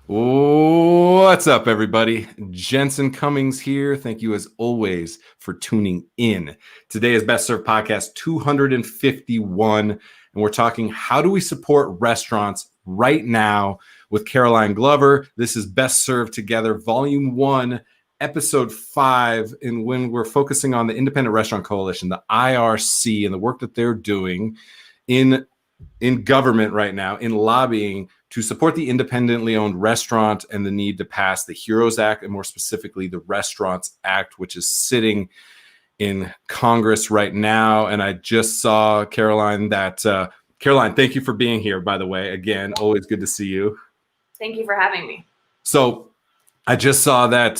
What's up, everybody? Jensen Cummings here. Thank you, as always, for tuning in. Today is Best Served Podcast 251, and we're talking how do we support restaurants right now with Caroline Glover. This is Best Served Together, Volume 1, Episode 5, and when we're focusing on the Independent Restaurant Coalition, the IRC, and the work that they're doing in government right now, in lobbying to support the independently owned restaurant and the need to pass the HEROES Act, and more specifically, the Restaurants Act, which is sitting in Congress right now. And I just saw, Caroline, Caroline, thank you for being here, by the way. Again, always good to see you. Thank you for having me. So I just saw that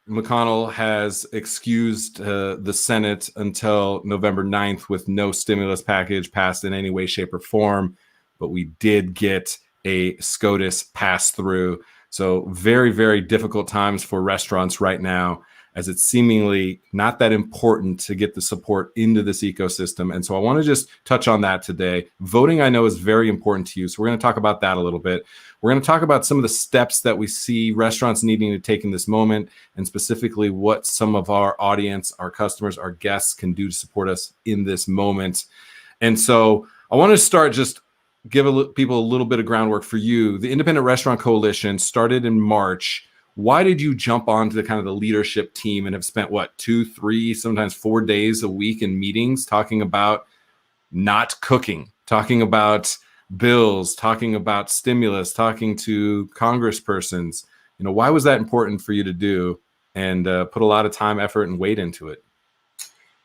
McConnell has excused the Senate until November 9th with no stimulus package passed in any way, shape, or form. But we did get a SCOTUS pass through. So very, very difficult times for restaurants right now, as it's seemingly not that important to get the support into this ecosystem. And so I want to just touch on that today. Voting, I know, is very important to you. So we're going to talk about that a little bit. We're going to talk about some of the steps that we see restaurants needing to take in this moment, and specifically what some of our audience, our customers, our guests can do to support us in this moment. And so I want to start just give people a little bit of groundwork for you. The Independent Restaurant Coalition started in March. Why did you jump onto the kind of the leadership team and have spent 2, 3, sometimes 4 days a week in meetings talking about not cooking, talking about bills, talking about stimulus, talking to congresspersons? Why was that important for you to do and put a lot of time, effort, and weight into it?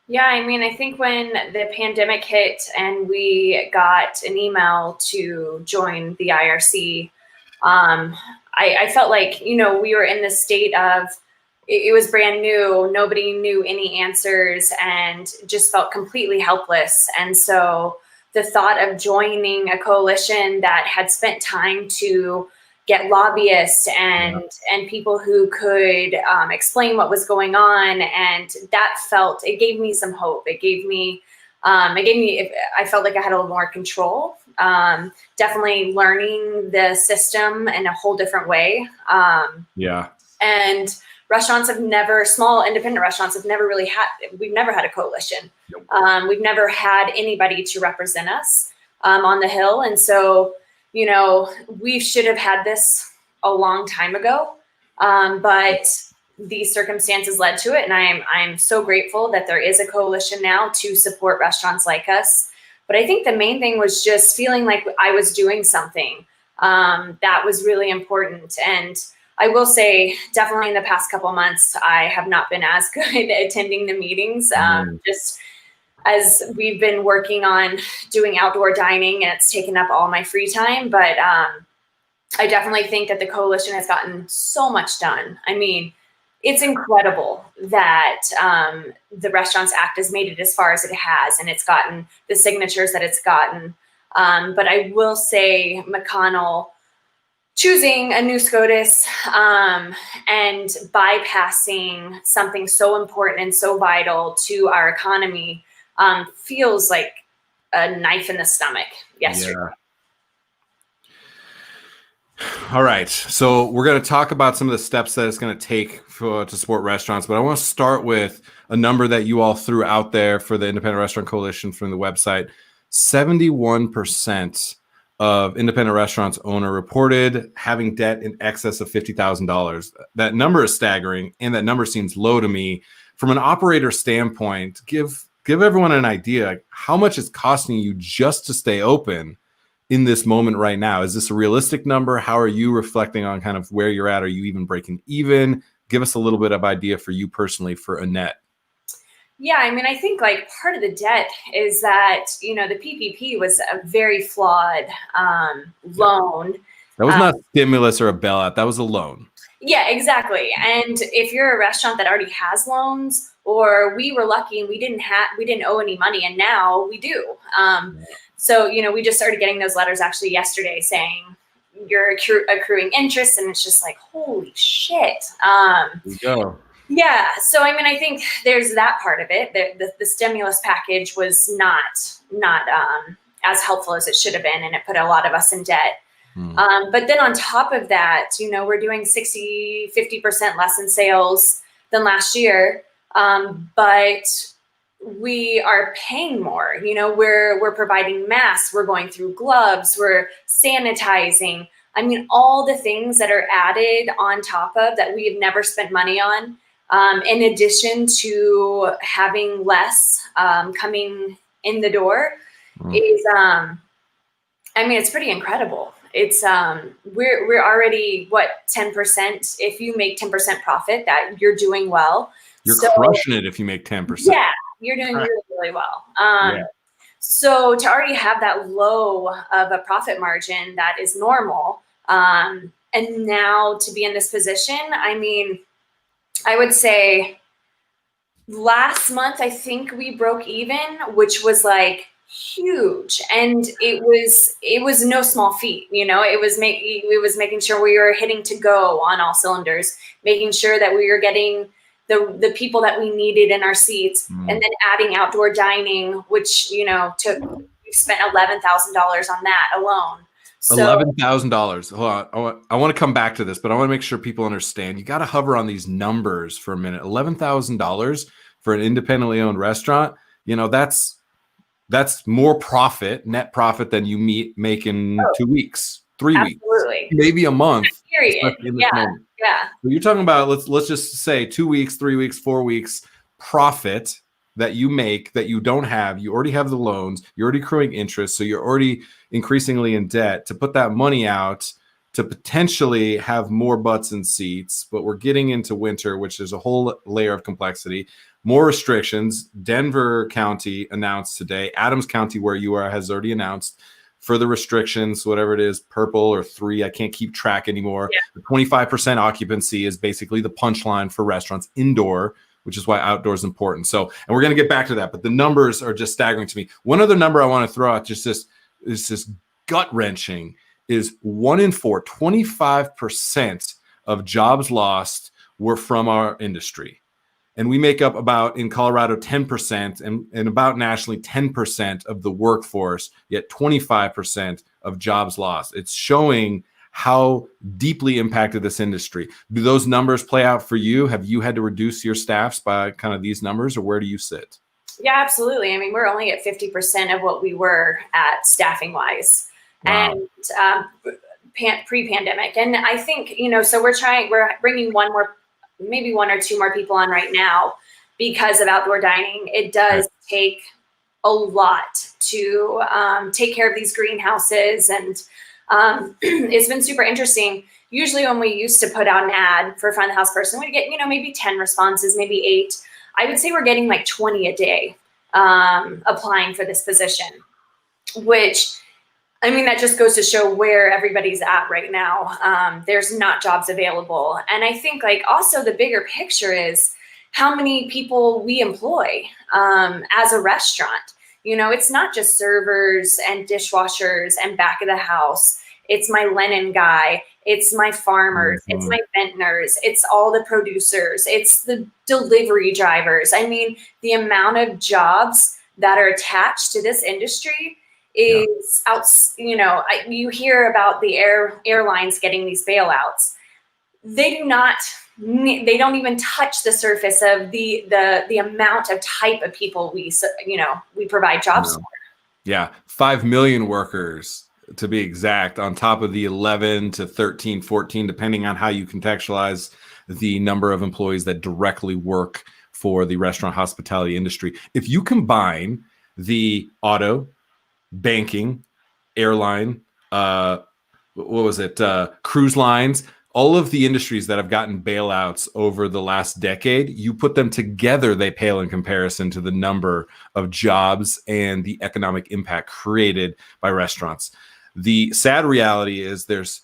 Yeah, I think when the pandemic hit and we got an email to join the IRC, I felt like, we were in this state of, it was brand new, nobody knew any answers, and just felt completely helpless. And so the thought of joining a coalition that had spent time to get lobbyists and people who could explain what was going on, and it gave me some hope. I felt like I had a little more control. Definitely learning the system in a whole different way. And small independent restaurants have never really we've never had a coalition. Yep. We've never had anybody to represent us on the Hill. And so, we should have had this a long time ago, but these circumstances led to it. And I'm so grateful that there is a coalition now to support restaurants like us. But I think the main thing was just feeling like I was doing something that was really important. And I will say, definitely in the past couple of months, I have not been as good at attending the meetings, just as we've been working on doing outdoor dining, and it's taken up all my free time. But I definitely think that the coalition has gotten so much done. It's incredible that the Restaurants Act has made it as far as it has, and it's gotten the signatures that it's gotten. But I will say McConnell choosing a new SCOTUS and bypassing something so important and so vital to our economy feels like a knife in the stomach yesterday. Yeah. All right. So we're going to talk about some of the steps that it's going to take to support restaurants, but I want to start with a number that you all threw out there for the Independent Restaurant Coalition from the website. 71% of independent restaurants owner reported having debt in excess of $50,000. That number is staggering, and that number seems low to me. From an operator standpoint, give everyone an idea how much it's costing you just to stay open in this moment right now. Is this a realistic number? How are you reflecting on kind of where you're at? Are you even breaking even? Give us a little bit of idea for you personally, for Annette. Yeah, I think part of the debt is that, the PPP was a very flawed loan. That was not stimulus or a bailout. That was a loan. Yeah, exactly. And if you're a restaurant that already has loans, or we were lucky and we didn't owe any money, and now we do. So, we just started getting those letters actually yesterday saying you're accruing interest, and it's just like, holy shit. There you go. Yeah. So, I think there's that part of it. The stimulus package was not as helpful as it should have been, and it put a lot of us in debt. But then on top of that, we're doing 50% less in sales than last year. But we are paying more, we're providing masks, we're going through gloves, we're sanitizing. I mean, all the things that are added on top of that we've never spent money on, in addition to having less coming in the door is, it's pretty incredible. It's we're already 10%. If you make 10% profit, that you're doing well. You're crushing it if you make 10%. Yeah, you're doing really, really well. So to already have that low of a profit margin, that is normal. And now to be in this position, I would say last month, I think we broke even, which was like huge. And it was no small feat, it was making sure we were hitting to go on all cylinders, making sure that we were getting the people that we needed in our seats, and then adding outdoor dining, which, we spent $11,000 on that alone. So, $11,000. Hold on. I want to come back to this, but I want to make sure people understand. You got to hover on these numbers for a minute. $11,000 for an independently owned restaurant. That's more profit, net profit, than you make in 2 weeks, 3 weeks, maybe a month. Period. Yeah. So you're talking about, let's just say 2 weeks, 3 weeks, 4 weeks profit that you make that you don't have. You already have the loans. You're already accruing interest. So you're already increasingly in debt to put that money out to potentially have more butts and seats. But we're getting into winter, which is a whole layer of complexity, more restrictions. Denver County announced today, Adams County, where you are, has already announced further restrictions, whatever it is, purple or 3, I can't keep track anymore. Yeah. The 25% occupancy is basically the punchline for restaurants indoor, which is why outdoor is important. So, and we're going to get back to that, but the numbers are just staggering to me. One other number I want to throw out, just this gut wrenching, is 1 in 4, 25% of jobs lost were from our industry. And we make up about, in Colorado, 10% and about nationally 10% of the workforce, yet 25% of jobs lost. It's showing how deeply impacted this industry. Do those numbers play out for you? Have you had to reduce your staffs by kind of these numbers, or where do you sit? Yeah, absolutely. We're only at 50% of what we were at staffing wise. Wow. And pre-pandemic. And I think, so we're bringing maybe 1 or 2 more people on right now because of outdoor dining. It does take a lot to take care of these greenhouses. And it's been super interesting. Usually when we used to put out an ad for a front of the house person, we'd get, maybe 10 responses, maybe 8. I would say we're getting like 20 a day applying for this position, which, that just goes to show where everybody's at right now. There's not jobs available. And I think also the bigger picture is how many people we employ as a restaurant. It's not just servers and dishwashers and back of the house. It's my linen guy. It's my farmers. Mm-hmm. It's my vintners. It's all the producers. It's the delivery drivers. The amount of jobs that are attached to this industry is out. You hear about the airlines getting these bailouts. They don't even touch the surface of the amount of type of people we provide jobs for. Yeah, 5 million workers to be exact, on top of the 11 to 13, 14, depending on how you contextualize the number of employees that directly work for the restaurant hospitality industry. If you combine the auto, banking, airline, cruise lines, all of the industries that have gotten bailouts over the last decade, you put them together, they pale in comparison to the number of jobs and the economic impact created by restaurants. The sad reality is there's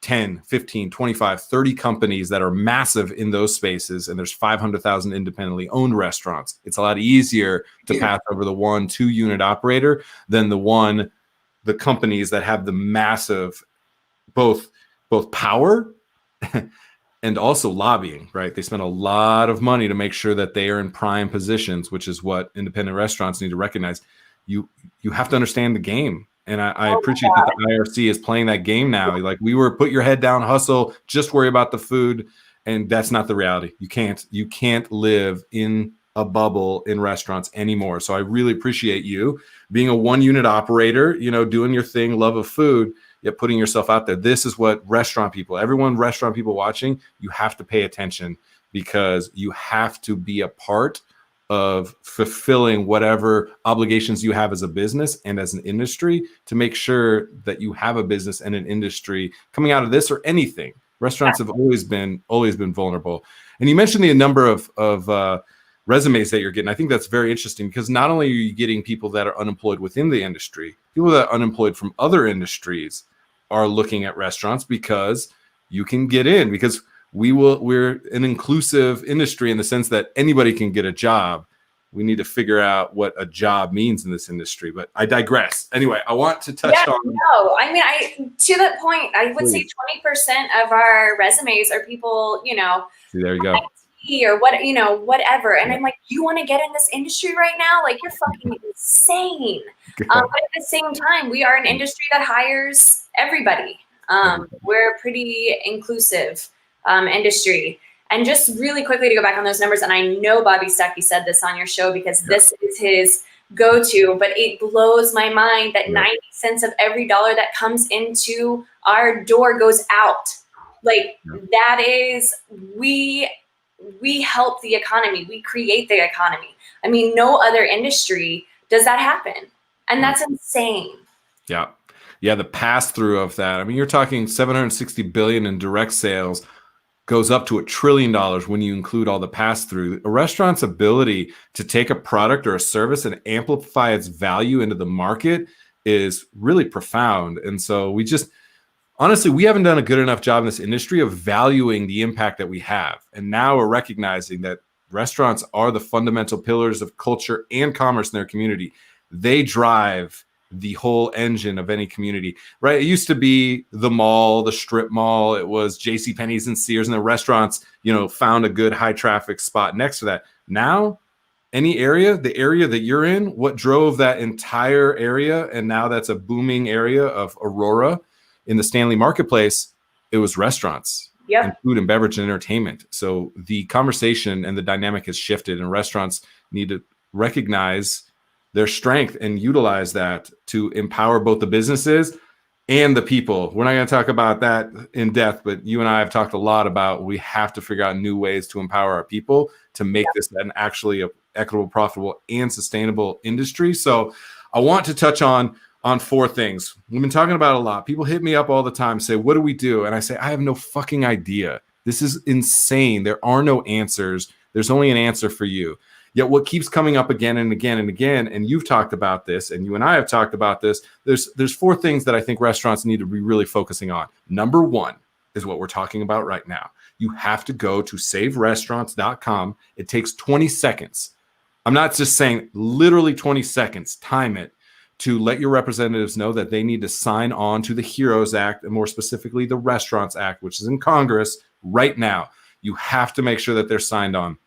10, 15, 25, 30 companies that are massive in those spaces, and there's 500,000 independently owned restaurants. It's a lot easier to pass over the 1-2 unit operator than the companies that have the massive both power and also lobbying, right? They spend a lot of money to make sure that they are in prime positions, which is what independent restaurants need to recognize. You have to understand the game. And I appreciate that the IRC is playing that game now. Like, we were put your head down, hustle, just worry about the food. And that's not the reality. You can't live in a bubble in restaurants anymore. So I really appreciate you being a 1-unit operator, doing your thing, love of food, yet putting yourself out there. This is what restaurant people watching, you have to pay attention, because you have to be a part of fulfilling whatever obligations you have as a business and as an industry, to make sure that you have a business and an industry coming out of this or anything. Restaurants have always been vulnerable. And you mentioned the number of resumes that you're getting. I think that's very interesting, because not only are you getting people that are unemployed within the industry, people that are unemployed from other industries are looking at restaurants, because you can get in, because we're an inclusive industry in the sense that anybody can get a job. We need to figure out what a job means in this industry, but I digress. Anyway, I want to touch on. No, I mean, to that point, I would say 20% of our resumes are people, See, there you go. Or whatever. And I'm like, you want to get in this industry right now? Like, you're fucking insane. But at the same time, we are an industry that hires everybody. We're a pretty inclusive industry. And just really quickly to go back on those numbers, and I know Bobby Stuckey said this on your show, because this is his go-to, but it blows my mind that 90 cents of every dollar that comes into our door goes out. Like, that is, we help the economy. We create the economy. I mean, no other industry does that happen. And that's insane. Yeah. Yeah. The pass through of that. I mean, you're talking 760 billion in direct sales, goes up to $1 trillion when you include all the pass through. A restaurant's ability to take a product or a service and amplify its value into the market is really profound. And so honestly, we haven't done a good enough job in this industry of valuing the impact that we have. And now we're recognizing that restaurants are the fundamental pillars of culture and commerce in their community. They drive the whole engine of any community, right? It used to be the mall, the strip mall. It was JCPenney's and Sears, and the restaurants, found a good high traffic spot next to that. Now, the area that you're in, what drove that entire area, and now that's a booming area of Aurora in the Stanley Marketplace, it was restaurants. And food and beverage and entertainment. So the conversation and the dynamic has shifted, and restaurants need to recognize their strength and utilize that to empower both the businesses and the people. We're not going to talk about that in depth, but you and I have talked a lot about, we have to figure out new ways to empower our people to make this an actually a equitable, profitable, and sustainable industry. So I want to touch on 4 things. We've been talking about a lot. People hit me up all the time, say, what do we do? And I say, I have no fucking idea. This is insane. There are no answers. There's only an answer for you. Yet what keeps coming up again and again and again, and you've talked about this, and you and I have talked about this, there's 4 things that I think restaurants need to be really focusing on. Number 1 is what we're talking about right now. You have to go to saverestaurants.com. It takes 20 seconds. I'm not just saying literally 20 seconds. Time it to let your representatives know that they need to sign on to the HEROES Act, and more specifically the Restaurants Act, which is in Congress right now. You have to make sure that they're signed on.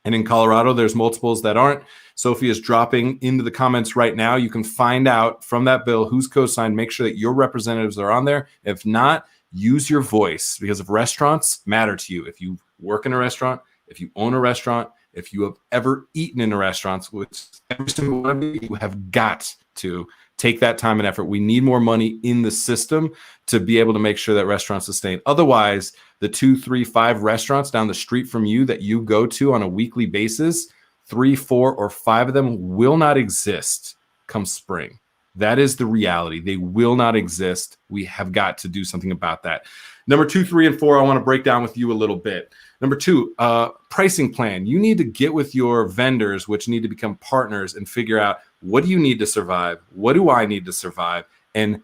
And in Colorado, there's multiples that aren't. Sophie is dropping into the comments right now. You can find out from that bill who's co-signed. Make sure that your representatives are on there. If not, use your voice, because if restaurants matter to you, if you work in a restaurant, if you own a restaurant, if you have ever eaten in a restaurant, which every single one of you have got to take that time and effort. We need more money in the system to be able to make sure that restaurants sustain. Otherwise, the 2, 3, 5 restaurants down the street from you that you go to on a weekly basis, 3, 4, or 5 of them will not exist come spring. That is the reality. They will not exist. We have got to do something about that. Number 2, 3, and 4, I want to break down with you a little bit. Number 2, pricing plan. You need to get with your vendors, which need to become partners, and figure out, what do you need to survive? What do I need to survive? And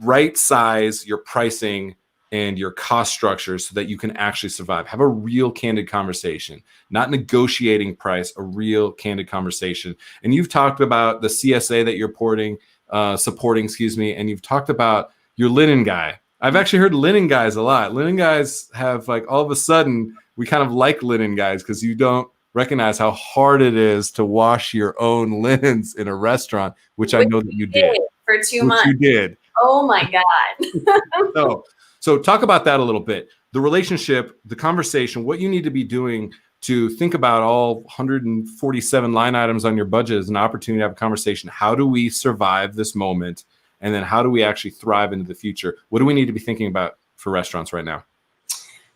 right size your pricing and your cost structure so that you can actually survive. Have a real candid conversation, not negotiating price, a real candid conversation. And you've talked about the CSA that you're supporting, and you've talked about your linen guy. I've actually heard linen guys a lot. Linen guys have, like, all of a sudden, we kind of like linen guys because you don't recognize how hard it is to wash your own linens in a restaurant, which I know that you did. for 2 months. You did. Oh my God. So talk about that a little bit. The relationship, the conversation, what you need to be doing to think about all 147 line items on your budget as an opportunity to have a conversation. How do we survive this moment? And then how do we actually thrive into the future? What do we need to be thinking about for restaurants right now?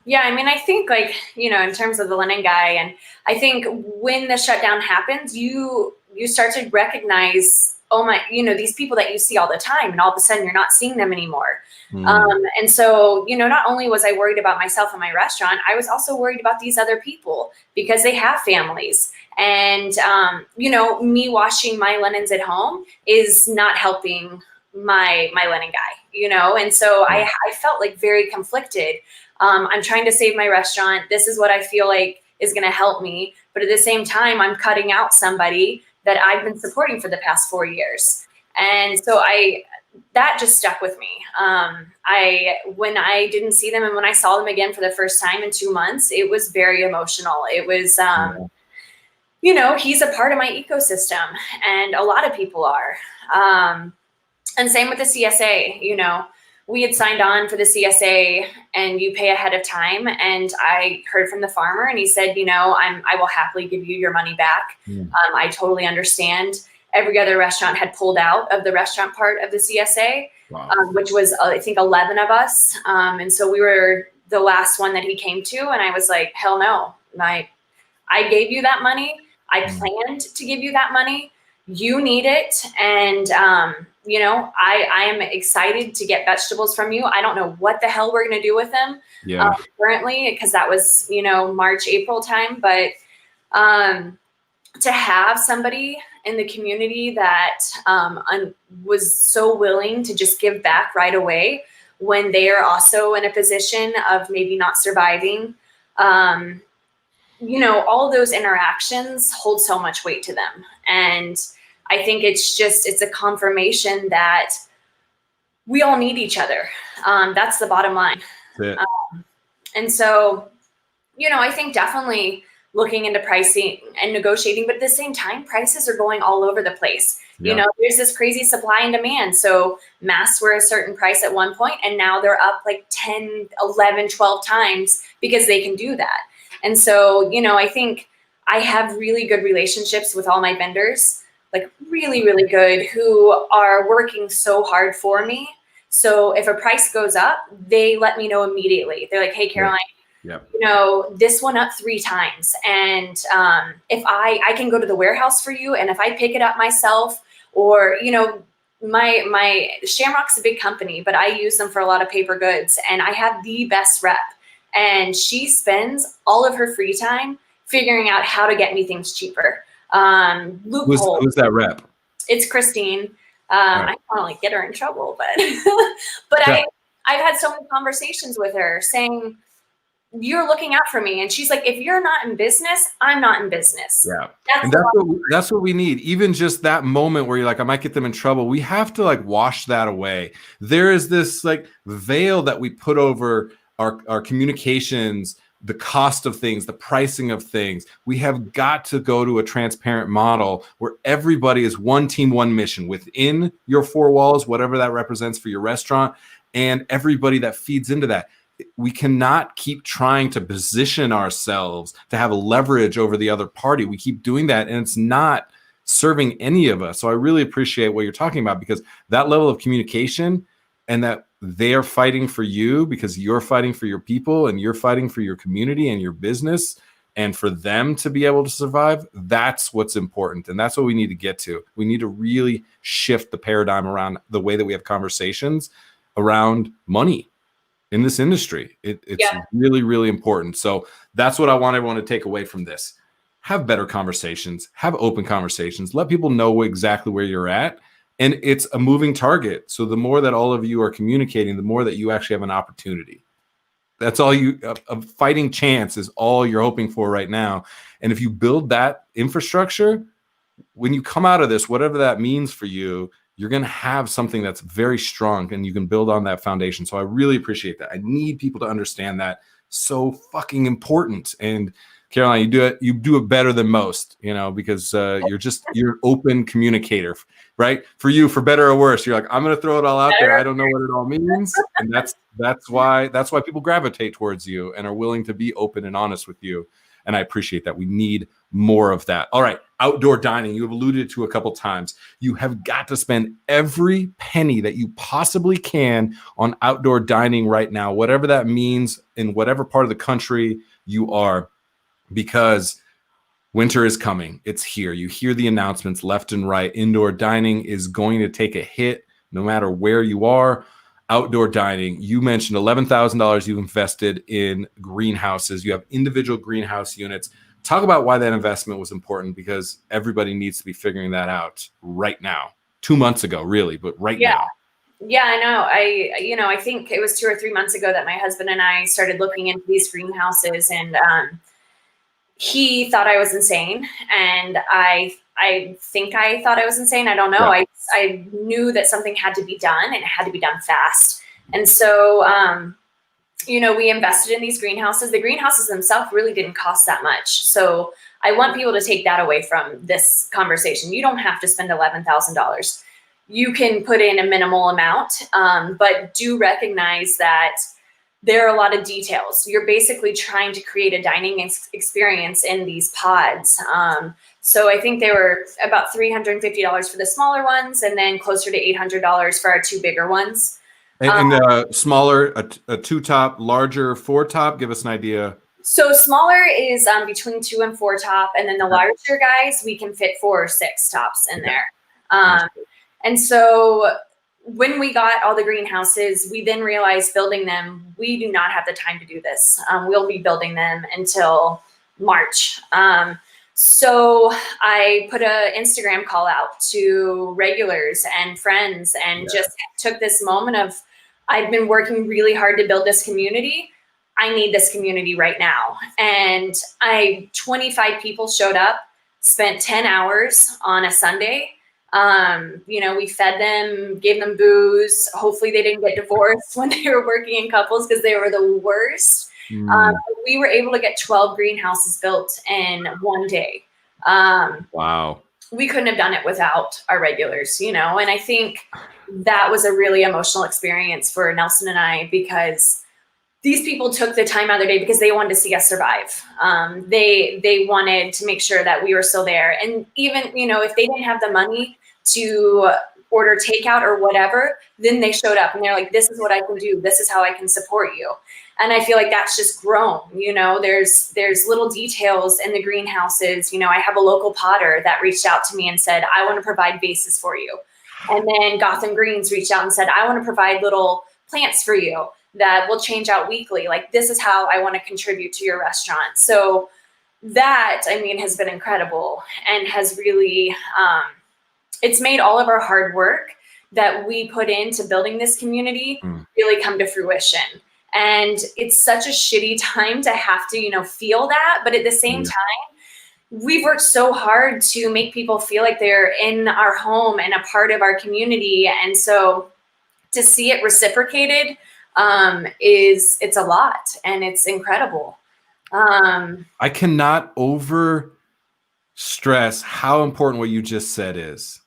Yeah, I mean, I think like, in terms of the linen guy, and I think when the shutdown happens, you start to recognize, oh my, these people that you see all the time, and all of a sudden you're not seeing them anymore. And so, not only was I worried about myself and my restaurant, I was also worried about these other people because they have families. And, me washing my linens at home is not helping my linen guy, and so I felt like very conflicted. I'm trying to save my restaurant. This is what I feel like is going to help me. But at the same time, I'm cutting out somebody that I've been supporting for the past 4 years. And so that just stuck with me. When I didn't see them and when I saw them again for the first time in 2 months, it was very emotional. It was, he's a part of my ecosystem, and a lot of people are. And same with the CSA, we had signed on for the CSA and you pay ahead of time. And I heard from the farmer and he said, I will happily give you your money back. I totally understand. Every other restaurant had pulled out of the restaurant part of the CSA, wow. Which was, I think, 11 of us. And so we were the last one that he came to. And I was like, hell no. I gave you that money. I planned to give you that money. You need it. And, I am excited to get vegetables from you. I don't know what the hell we're going to do with them currently, because that was, March, April time. But to have somebody in the community that was so willing to just give back right away when they are also in a position of maybe not surviving, all those interactions hold so much weight to them. And I think it's a confirmation that we all need each other. That's the bottom line. And so, I think definitely looking into pricing and negotiating, but at the same time, prices are going all over the place. Yeah. There's this crazy supply and demand. So masks were a certain price at one point, and now they're up like 10, 11, 12 times because they can do that. And so, I think I have really good relationships with all my vendors, like really, really good, who are working so hard for me. So if a price goes up, they let me know immediately. They're like, hey, Caroline, this went up 3 times. And if I can go to the warehouse for you, and if I pick it up myself, or, my Shamrock's a big company, but I use them for a lot of paper goods, and I have the best rep. And she spends all of her free time figuring out how to get me things cheaper. Who's that rep? It's Christine. I don't want to get her in trouble, but Yeah. I've had so many conversations with her saying, you're looking out for me. And she's like, if you're not in business, I'm not in business. Yeah. That's what we need. Even just that moment where you're like, I might get them in trouble. We have to like wash that away. There is this like veil that we put over our communications, the cost of things, the pricing of things. We have got to go to a transparent model where everybody is one team, one mission within your 4 walls, whatever that represents for your restaurant, and everybody that feeds into that. We cannot keep trying to position ourselves to have a leverage over the other party. We keep doing that, and it's not serving any of us. So I really appreciate what you're talking about, because that level of communication, and that they are fighting for you because you're fighting for your people and you're fighting for your community and your business, and for them to be able to survive, that's what's important. And that's what we need to get to. We need to really shift the paradigm around the way that we have conversations around money in this industry. It's really, really important. So that's what I want everyone to take away from this. Have better conversations, have open conversations, let people know exactly where you're at. And it's a moving target. So the more that all of you are communicating, the more that you actually have an opportunity. That's all a fighting chance is all you're hoping for right now. And if you build that infrastructure, when you come out of this, whatever that means for you, you're going to have something that's very strong, and you can build on that foundation. So I really appreciate that. I need people to understand that. So fucking important. And Caroline, you do it better than most, because you're open communicator, right? For you, for better or worse, you're like, I'm going to throw it all out there. I don't know what it all means. And that's why people gravitate towards you and are willing to be open and honest with you. And I appreciate that. We need more of that. All right. Outdoor dining. You have alluded to a couple times. You have got to spend every penny that you possibly can on outdoor dining right now, whatever that means in whatever part of the country you are, because winter is coming. It's here. You hear the announcements left and right. Indoor dining is going to take a hit no matter where you are. Outdoor dining, you mentioned $11,000 you've invested in greenhouses. You have individual greenhouse units. Talk about why that investment was important, because everybody needs to be figuring that out right now. 2 months ago, really, but right now. Yeah, I know. I think it was 2 or 3 months ago that my husband and I started looking into these greenhouses, and he thought I was insane, and I think I thought I was insane. I don't know. Yeah. I knew that something had to be done, and it had to be done fast. And so, we invested in these greenhouses. The greenhouses themselves really didn't cost that much. So I want people to take that away from this conversation. You don't have to spend $11,000. You can put in a minimal amount, but do recognize that there are a lot of details. You're basically trying to create a dining experience in these pods. So I think they were about $350 for the smaller ones, and then closer to $800 for our 2 bigger ones. And smaller, a 2-top, larger 4-top. Give us an idea. So smaller is between 2 and 4 top, and then the larger guys, we can fit 4 or 6 tops in there. And so when we got all the greenhouses, we then realized building them, we do not have the time to do this. We'll be building them until March. So I put an Instagram call out to regulars and friends, and just took this moment of, I've been working really hard to build this community. I need this community right now. And 25 people showed up, spent 10 hours on a Sunday. We fed them, gave them booze. Hopefully they didn't get divorced when they were working in couples, because they were the worst. We were able to get 12 greenhouses built in one day. Wow. We couldn't have done it without our regulars, and I think that was a really emotional experience for Nelson and I, because these people took the time out of their day because they wanted to see us survive. They wanted to make sure that we were still there. And even, if they didn't have the money to order takeout or whatever, then they showed up and they're like, this is what I can do. This is how I can support you. And I feel like that's just grown. There's little details in the greenhouses. I have a local potter that reached out to me and said, I want to provide vases for you. And then Gotham Greens reached out and said, I want to provide little plants for you that will change out weekly. Like, this is how I want to contribute to your restaurant. So that, has been incredible, and has really, it's made all of our hard work that we put into building this community really come to fruition. And it's such a shitty time to have to, feel that. But at the same time, we've worked so hard to make people feel like they're in our home and a part of our community. And so to see it reciprocated, it's a lot, and it's incredible. I cannot over stress how important what you just said is.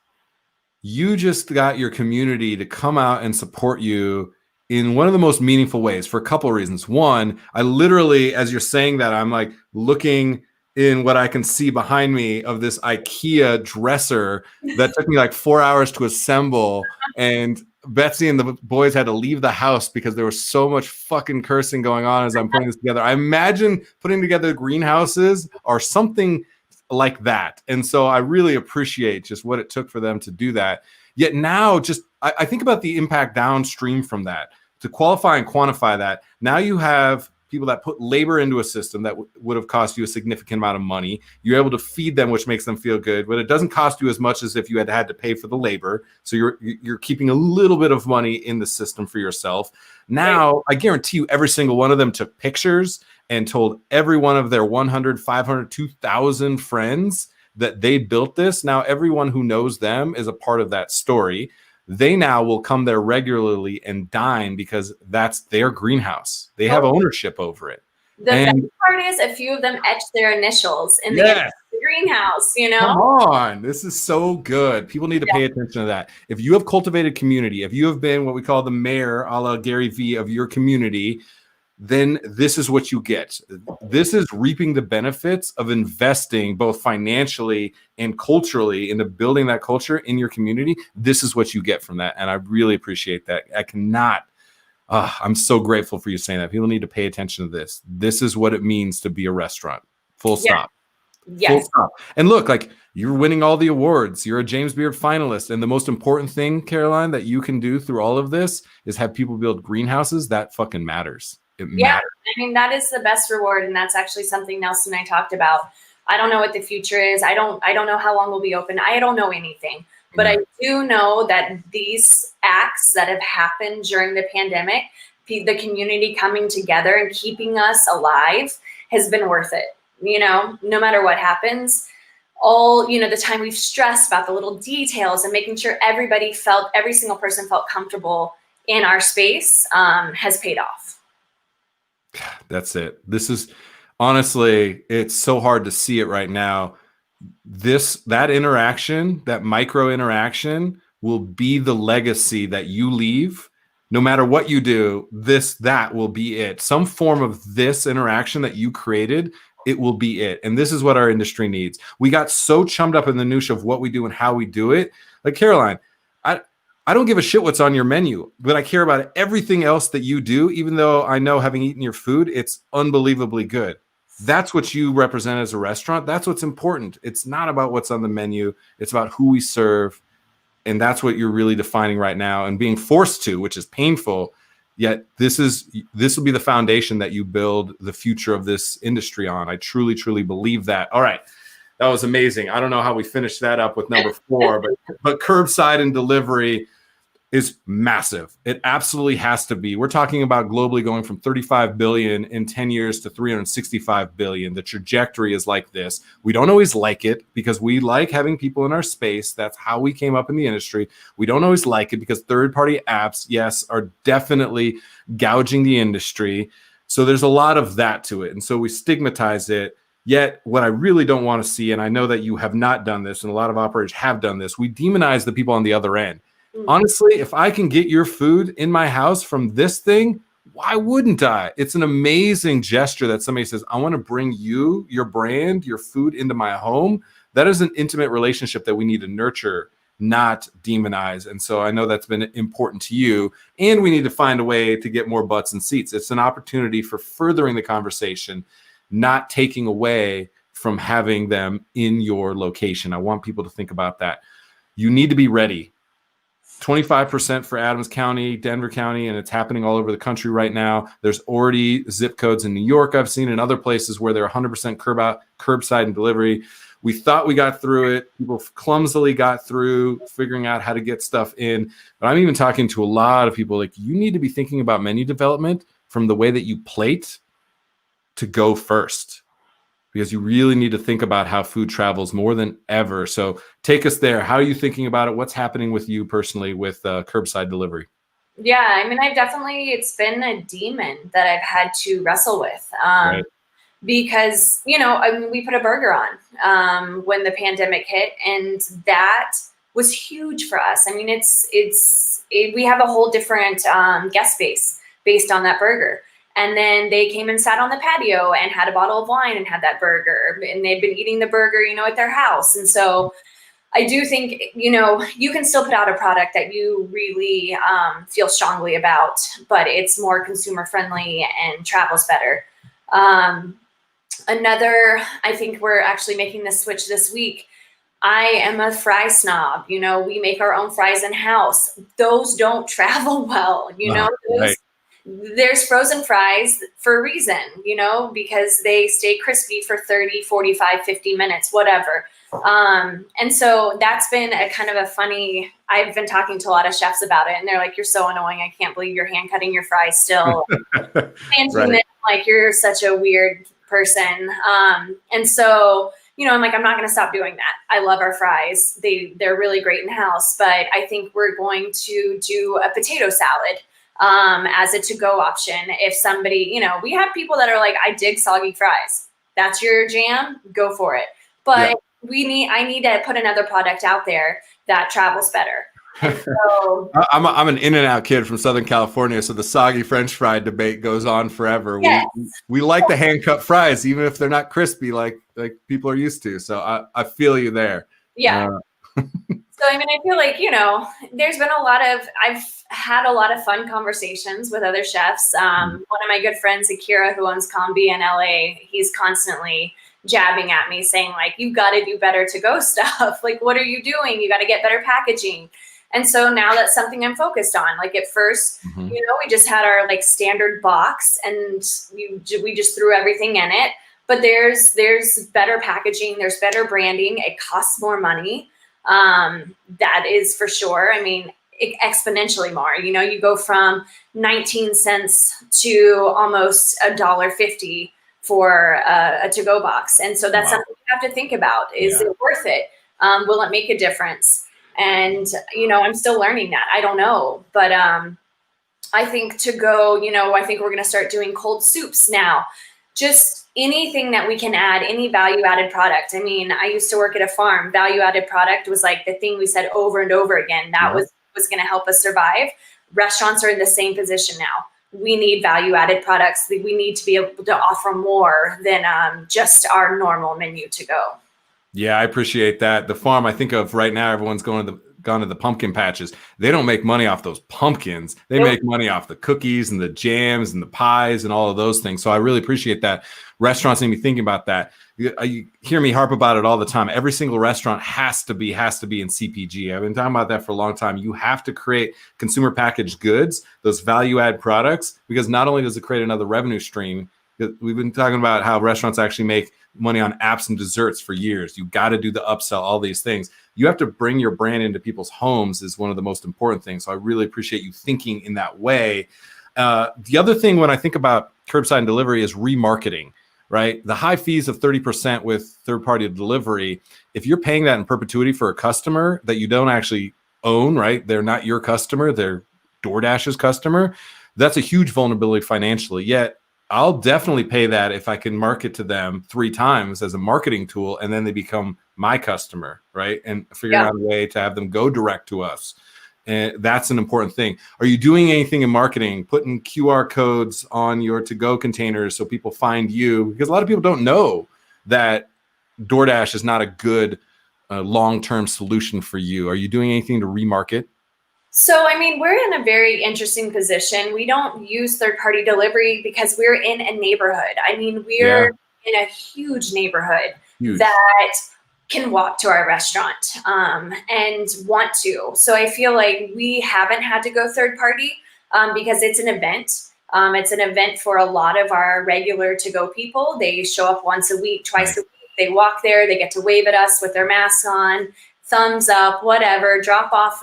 You just got your community to come out and support you in one of the most meaningful ways, for a couple of reasons. One, I literally, as you're saying that, I'm like looking in what I can see behind me of this IKEA dresser that took me like 4 hours to assemble. And Betsy and the boys had to leave the house because there was so much fucking cursing going on as I'm putting this together. I imagine putting together greenhouses or something like that. And so I really appreciate just what it took for them to do that. Yet now, I think about the impact downstream from that. To qualify and quantify that, now you have people that put labor into a system that would have cost you a significant amount of money. You're able to feed them, which makes them feel good, but it doesn't cost you as much as if you had to pay for the labor. So you're keeping a little bit of money in the system for yourself. Now, I guarantee you every single one of them took pictures and told every one of their 100, 500, 2,000 friends that they built this. Now, everyone who knows them is a part of that story. They now will come there regularly and dine because that's their greenhouse. They have ownership over it. The best part is a few of them etch their initials in the greenhouse, you know? Come on. This is so good. People need to pay attention to that. If you have cultivated community, if you have been what we call the mayor, a la Gary Vee, of your community, then this is what you get. This is reaping the benefits of investing both financially and culturally into building that culture in your community. This is what you get from that. And I really appreciate that. I'm so grateful for you saying that. People need to pay attention to this. This is what it means to be a restaurant. Full stop. Yes. Full stop. And look, like, you're winning all the awards. You're a James Beard finalist. And the most important thing, Caroline, that you can do through all of this is have people build greenhouses. That fucking matters. It matters. I mean, that is the best reward. And that's actually something Nelson and I talked about. I don't know what the future is. I don't know how long we'll be open. I don't know anything. But I do know that these acts that have happened during the pandemic, the community coming together and keeping us alive, has been worth it. You know, no matter what happens, the time we've stressed about the little details and making sure every single person felt comfortable in our space has paid off. That's it. This is, honestly, it's so hard to see it right now. That interaction, that micro interaction, will be the legacy that you leave. No matter what you do, that will be it. Some form of this interaction that you created, it will be it. And this is what our industry needs. We got so chummed up in the niche of what we do and how we do it. Like, Caroline, I don't give a shit what's on your menu, but I care about everything else that you do, even though I know, having eaten your food, it's unbelievably good. That's what you represent as a restaurant. That's what's important. It's not about what's on the menu. It's about who we serve. And that's what you're really defining right now and being forced to, which is painful. Yet this will be the foundation that you build the future of this industry on. I truly, truly believe that. All right. That was amazing. I don't know how we finished that up with number 4, but curbside and delivery is massive. It absolutely has to be. We're talking about globally going from 35 billion in 10 years to 365 billion. The trajectory is like this. We don't always like it because we like having people in our space. That's how we came up in the industry. We don't always like it because third-party apps, yes, are definitely gouging the industry. So there's a lot of that to it. And so we stigmatize it. Yet what I really don't want to see, and I know that you have not done this, and a lot of operators have done this, we demonize the people on the other end. Honestly, if I can get your food in my house from this thing, why wouldn't I? It's an amazing gesture that somebody says, I want to bring you, your brand, your food into my home. That is an intimate relationship that we need to nurture, not demonize. And so I know that's been important to you. And we need to find a way to get more butts and seats. It's an opportunity for furthering the conversation, not taking away from having them in your location. I want people to think about that. You need to be ready. 25% for Adams County, Denver County, and it's happening all over the country right now. There's already zip codes in New York I've seen, in other places where they're 100% curbside and delivery. We thought we got through it. People clumsily got through figuring out how to get stuff in. But I'm even talking to a lot of people, like, you need to be thinking about menu development from the way that you plate to go first, because you really need to think about how food travels more than ever. So take us there. How are you thinking about it? What's happening with you personally with curbside delivery? Yeah, I mean, it's been a demon that I've had to wrestle with Right. Because, we put a burger on when the pandemic hit, and that was huge for us. I mean, we have a whole different guest base based on that burger. And then they came and sat on the patio and had a bottle of wine and had that burger. And they'd been eating the burger, at their house. And so I do think, you can still put out a product that you really feel strongly about, but it's more consumer friendly and travels better. I think we're actually making this switch this week. I am a fry snob. We make our own fries in house. Those don't travel well, Right. There's frozen fries for a reason, because they stay crispy for 30, 45, 50 minutes, whatever. And so that's been a kind of a funny, I've been talking to a lot of chefs about it, and they're like, you're so annoying. I can't believe you're hand cutting your fries still. Right. Like, you're such a weird person. And so, I'm like, I'm not going to stop doing that. I love our fries. They're really great in house, but I think we're going to do a potato salad. as a to-go option. If somebody, you know, we have people that are like, I dig soggy fries. That's your jam, go for it. But I need to put another product out there that travels better. And so I'm an In-N-Out kid from Southern California, so the soggy French fry debate goes on forever. Yes. We like the hand-cut fries, even if they're not crispy like people are used to. So I feel you there. Yeah. So, I mean, I feel like, you know, I've had a lot of fun conversations with other chefs. One of my good friends, Akira, who owns Combi in LA, he's constantly jabbing at me saying, like, you've got to do better to-go stuff. Like, what are you doing? You got to get better packaging. And so now that's something I'm focused on. Like at first, you know, we just had our like standard box and we just threw everything in it. But there's better packaging, there's better branding. It costs more money. That is for sure. I mean, exponentially more. You know, you go from 19 cents to almost $1.50 for a to-go box. And so that's something you have to think about. Is it worth it? Will it make a difference? And, you know, I'm still learning that. I don't know. But I think to go, you know, I think we're going to start doing cold soups now. Just anything that we can add, any value-added product. I mean, I used to work at a farm. Value-added product was like the thing we said over and over again. That was going to help us survive. Restaurants are in the same position now. We need value-added products. We need to be able to offer more than just our normal menu to go. Yeah, I appreciate that. The farm I think of right now, everyone's gone to the pumpkin patches. They don't make money off those pumpkins. They make money off the cookies and the jams and the pies and all of those things. So I really appreciate that. Restaurants need to be thinking about that. You hear me harp about it all the time. Every single restaurant has to be in CPG. I've been talking about that for a long time. You have to create consumer packaged goods, those value add products, because not only does it create another revenue stream, we've been talking about how restaurants actually make money on apps and desserts for years. You got to do the upsell, all these things. You have to bring your brand into people's homes is one of the most important things. So I really appreciate you thinking in that way. The other thing when I think about curbside and delivery is remarketing, right? The high fees of 30% with third-party delivery, if you're paying that in perpetuity for a customer that you don't actually own, right? They're not your customer, they're DoorDash's customer. That's a huge vulnerability financially. Yet I'll definitely pay that if I can market to them 3 times as a marketing tool, and then they become my customer, right? And figure out a way to have them go direct to us. And that's an important thing. Are you doing anything in marketing, putting QR codes on your to-go containers so people find you? Because a lot of people don't know that DoorDash is not a good long-term solution for you. Are you doing anything to remarket? So, I mean, we're in a very interesting position. We don't use third-party delivery because we're in a neighborhood. I mean, we're in a huge neighborhood that can walk to our restaurant and want to. So I feel like we haven't had to go third-party because it's an event. It's an event for a lot of our regular to-go people. They show up once a week, twice a week. They walk there. They get to wave at us with their masks on. Thumbs up, whatever, drop off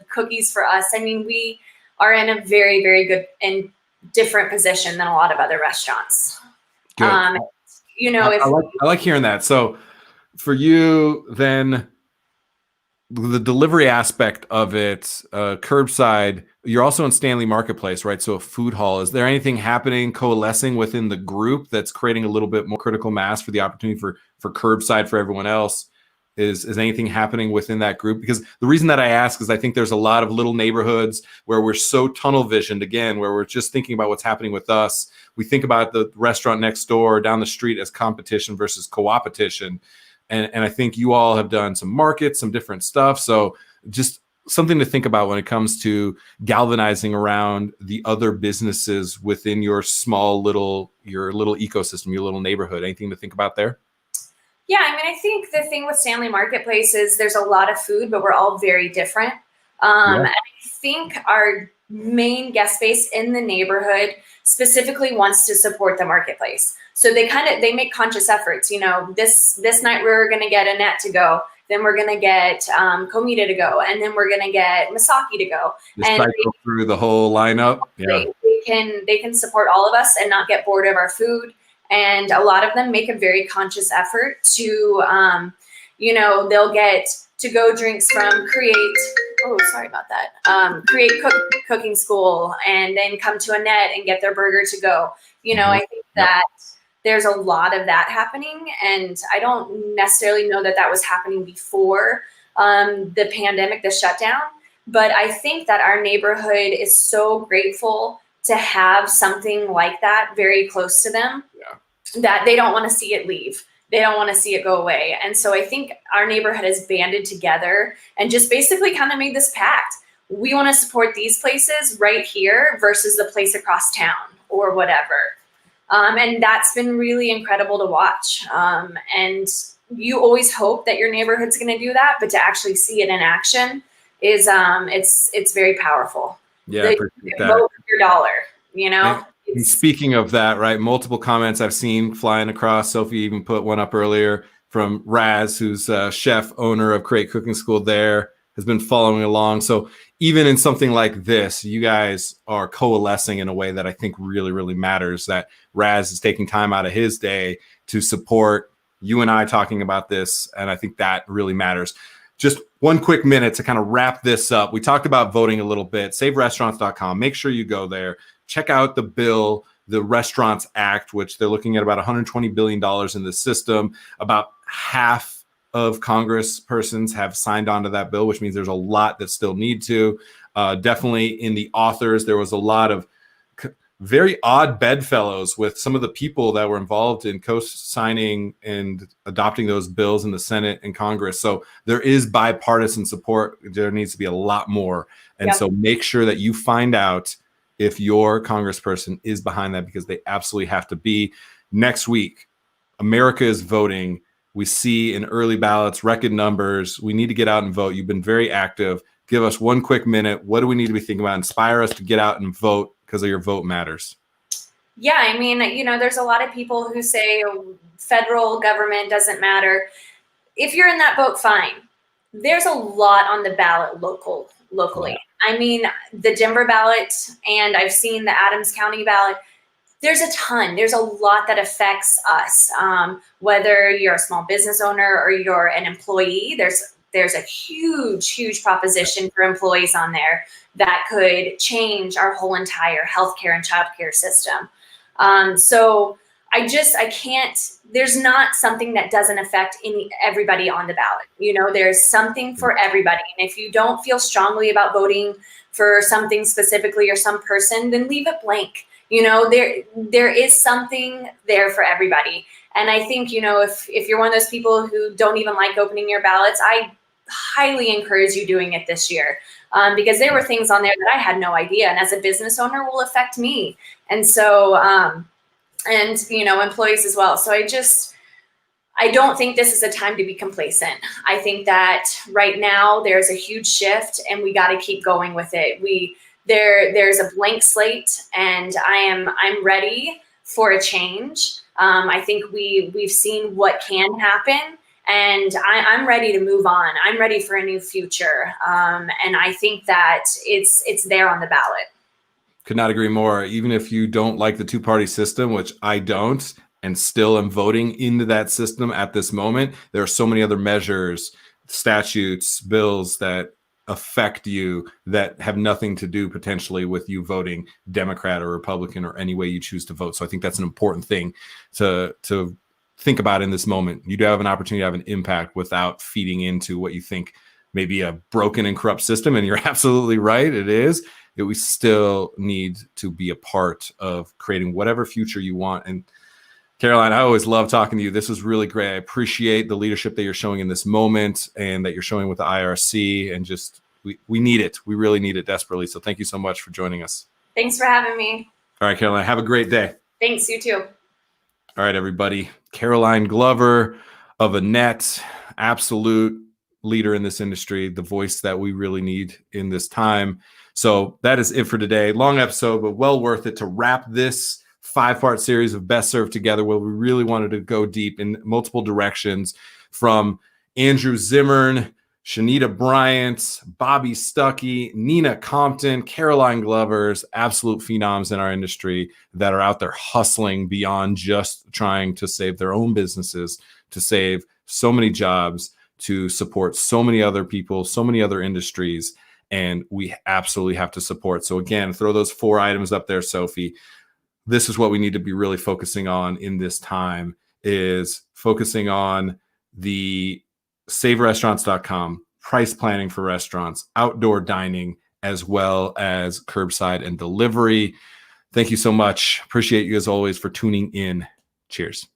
cookies for us. I mean, we are in a very, very good and different position than a lot of other restaurants. Good. You know, I like hearing that. So for you, then the delivery aspect of it, curbside, you're also in Stanley Marketplace, right? So a food hall. Is there anything happening, coalescing within the group that's creating a little bit more critical mass for the opportunity for curbside for everyone else? Is anything happening within that group? Because the reason that I ask is I think there's a lot of little neighborhoods where we're so tunnel visioned, again, where we're just thinking about what's happening with us. We think about the restaurant next door or down the street as competition versus co-opetition. And I think you all have done some markets, some different stuff. So just something to think about when it comes to galvanizing around the other businesses within your little ecosystem, your little neighborhood. Anything to think about there? Yeah, I mean, I think the thing with Stanley Marketplace is there's a lot of food, but we're all very different. And I think our main guest base in the neighborhood specifically wants to support the marketplace. So they make conscious efforts. You know, this night we're going to get Annette to go, then we're going to get Comida to go, and then we're going to get Masaki to go. Just and cycle through the whole lineup. Yeah, they can support all of us and not get bored of our food. And a lot of them make a very conscious effort to, you know, they'll get to-go drinks from Create. Oh, sorry about that. Create Cooking School, and then come to Annette and get their burger to go. You know, I think that there's a lot of that happening, and I don't necessarily know that was happening before the pandemic, the shutdown. But I think that our neighborhood is so grateful to have something like that very close to them that they don't want to see it leave. They don't want to see it go away. And so I think our neighborhood has banded together and just basically kind of made this pact. We want to support these places right here versus the place across town or whatever. And that's been really incredible to watch. And you always hope that your neighborhood's going to do that, but to actually see it in action is it's very powerful. Yeah, I appreciate that. Vote your dollar, you know. And speaking of that, right? Multiple comments I've seen flying across. Sophie even put one up earlier from Raz, who's chef, owner of Great Cooking School there, has been following along. So even in something like this, you guys are coalescing in a way that I think really, really matters, that Raz is taking time out of his day to support you and I talking about this. And I think that really matters. Just one quick minute to kind of wrap this up. We talked about voting a little bit. SaveRestaurants.com. Make sure you go there. Check out the bill, the Restaurants Act, which they're looking at about $120 billion in the system. About half of Congress persons have signed on to that bill, which means there's a lot that still need to. Definitely in the authors, there was a lot of very odd bedfellows with some of the people that were involved in co-signing and adopting those bills in the Senate and Congress. So there is bipartisan support. There needs to be a lot more. And so make sure that you find out if your congressperson is behind that, because they absolutely have to be. Next week, America is voting. We see in early ballots, record numbers. We need to get out and vote. You've been very active. Give us one quick minute. What do we need to be thinking about? Inspire us to get out and vote, because your vote matters. Yeah, I mean, you know, there's a lot of people who say federal government doesn't matter. If you're in that boat, fine. There's a lot on the ballot locally. Yeah. I mean, the Denver ballot, and I've seen the Adams County ballot. There's a ton. There's a lot that affects us. Whether you're a small business owner or you're an employee, there's a huge proposition for employees on there that could change our whole entire healthcare and childcare system. So I can't, there's not something that doesn't affect everybody on the ballot. You know, there's something for everybody. And if you don't feel strongly about voting for something specifically or some person, then leave it blank. You know, there is something there for everybody. And I think, you know, if you're one of those people who don't even like opening your ballots, I highly encourage you doing it this year, because there were things on there that I had no idea, and as a business owner will affect me. And so, and you know, employees as well. So I don't think this is a time to be complacent. I think that right now there's a huge shift, and we got to keep going with it. There's a blank slate, and I'm ready for a change. I think we've seen what can happen, and I'm ready to move on. I'm ready for a new future, and I think that it's there on the ballot. Could not agree more. Even if you don't like the two-party system, which I don't, and still am voting into that system at this moment, there are so many other measures, statutes, bills that affect you that have nothing to do potentially with you voting Democrat or Republican or any way you choose to vote. So I think that's an important thing to think about in this moment. You do have an opportunity to have an impact without feeding into what you think may be a broken and corrupt system. And you're absolutely right. It is. We still need to be a part of creating whatever future you want. And Caroline, I always love talking to you. This was really great. I appreciate the leadership that you're showing in this moment and that you're showing with the IRC, and just we need it. We really need it desperately. So thank you so much for joining us. Thanks for having me. All right, Caroline, have a great day. Thanks, you too. All right, everybody. Caroline Glover of Annette, absolute leader in this industry, the voice that we really need in this time. So that is it for today. Long episode, but well worth it to wrap this 5-part series of Best Served Together, where we really wanted to go deep in multiple directions, from Andrew Zimmern, Shanita Bryant, Bobby Stuckey, Nina Compton, Caroline Glover's absolute phenoms in our industry that are out there hustling beyond just trying to save their own businesses, to save so many jobs, to support so many other people, so many other industries, and we absolutely have to support. So again, throw those 4 items up there, Sophie. This is what we need to be really focusing on in this time, is focusing on the saverestaurants.com, price planning for restaurants, outdoor dining, as well as curbside and delivery. Thank you so much. Appreciate you as always for tuning in. Cheers.